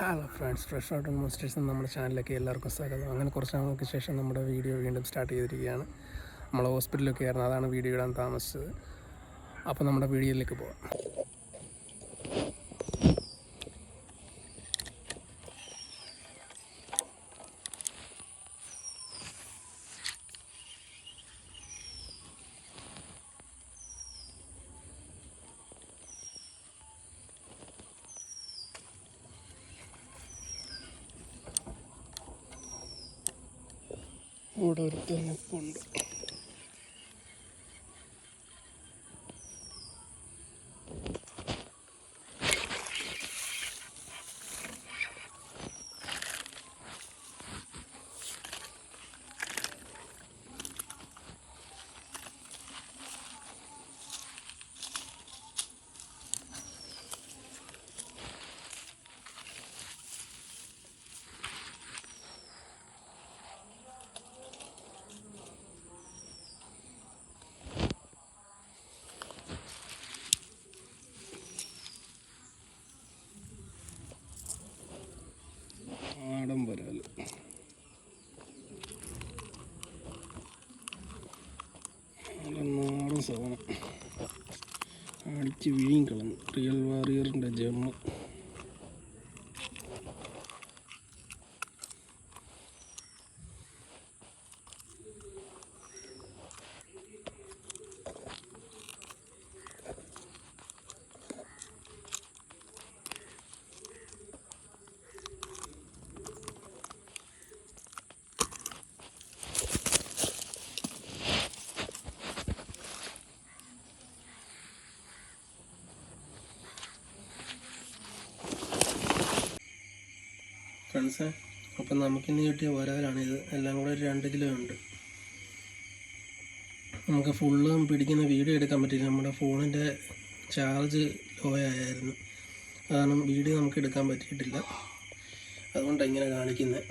Hello friends, fresh out on monsters നമ്മുടെ ചാനലിലേക്ക് എല്ലാവർക്കും സ്വാഗതം. അങ്ങനെ കുറച്ച് നാൾക്ക് ശേഷം നമ്മുടെ വീഡിയോ വീണ്ടും സ്റ്റാർട്ട് ചെയ്തിരിക്കുകയാണ്. നമ്മൾ ഹോസ്പിറ്റലിലൊക്കെ ആയിരുന്നു, അതാണ് വീഡിയോ ഇടാൻ താമസിച്ചത്. അപ്പോൾ നമ്മുടെ വീഡിയോയിലേക്ക് പോകാം. ഇവിടെ ഒരുത്തനുണ്ട്. ആഡംബരാല് നാടൻ സാധനം അടിച്ച് വിഴിയും കളഞ്ഞു. റിയൽ വാറിയറിൻ്റെ ജമ്മ്. ഫ്രണ്ട്സേ, അപ്പം നമുക്കിന്ന് കിട്ടിയ വരാലാണിത്. എല്ലാം കൂടെ ഒരു 2 കിലോ ഉണ്ട്. നമുക്ക് ഫുള്ളും പിടിക്കുന്ന വീഡിയോ എടുക്കാൻ പറ്റില്ല. നമ്മുടെ ഫോണിൻ്റെ ചാർജ് ലോ ആയിരുന്നു, കാരണം വീഡിയോ നമുക്ക് എടുക്കാൻ പറ്റിയിട്ടില്ല. അതുകൊണ്ടാണ് ഇങ്ങനെ കാണിക്കുന്നത്.